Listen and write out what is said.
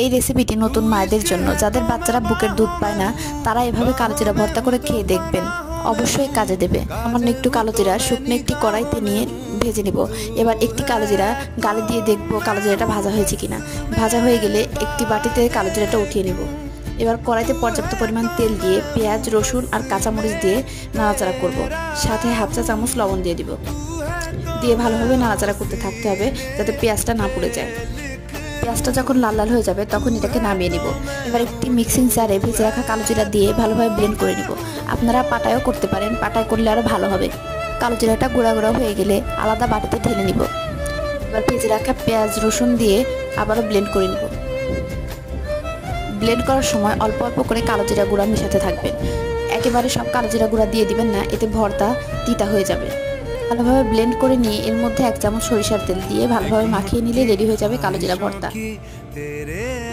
এই রেসিপিটি নতুন মায়েদের জন্য, যাদের বাচ্চারা বুকের দুধ পায় না, তারা এভাবে কালোজিরা ভর্তা করে খেয়ে দেখবেন, অবশ্যই কাজে দেবে। সামান্য একটু কালোজিরা শুকনো একটি কড়াইতে নিয়ে ভেজে নিব। এবার একটি কালোজিরা গালে দিয়ে দেখব কালোজিরাটা ভাজা হয়েছে কিনা। ভাজা হয়ে গেলে একটি বাটিতে কালোজিরাটা উঠিয়ে নিব। এবার কড়াইতে পর্যাপ্ত পরিমাণ তেল দিয়ে পেঁয়াজ, রসুন আর কাঁচামরিচ দিয়ে নাড়াচাড়া করব। সাথে হাফ চা চামচ লবণ দিয়ে দিব। দিয়ে ভালোভাবে নাড়াচাড়া করতে থাকতে হবে যাতে পেঁয়াজটা না পুড়ে যায়। পেঁয়াজটা যখন লাল লাল হয়ে যাবে তখন এটাকে নামিয়ে নিব। এবার একটি মিক্সিং জারে ভেজে রাখা কালোজিরা দিয়ে ভালোভাবে ব্লেন্ড করে নিব। আপনারা পাটায়ও করতে পারেন, পাটায় করলে আরও ভালো হবে। কালোজিরাটা গুঁড়া গুঁড়া হয়ে গেলে আলাদা বাটিতে ঢেলে নিব। এবার ভেজে রাখা পেঁয়াজ, রসুন দিয়ে আবারও ব্লেন্ড করে নিব। ব্লেন্ড করার সময় অল্প অল্প করে কালোজিরা গুঁড়া মেশাতে থাকবেন। একেবারে সব কালোজিরা গুঁড়া দিয়ে দিবেন না, এতে ভর্তা তিতা হয়ে যাবে। ভালোভাবে ব্লেন্ড করে নিয়ে এর মধ্যে 1 চামচ সরিষার তেল দিয়ে ভালোভাবে মাখিয়ে নিলে রেডি হয়ে যাবে কালোজিরা ভর্তা।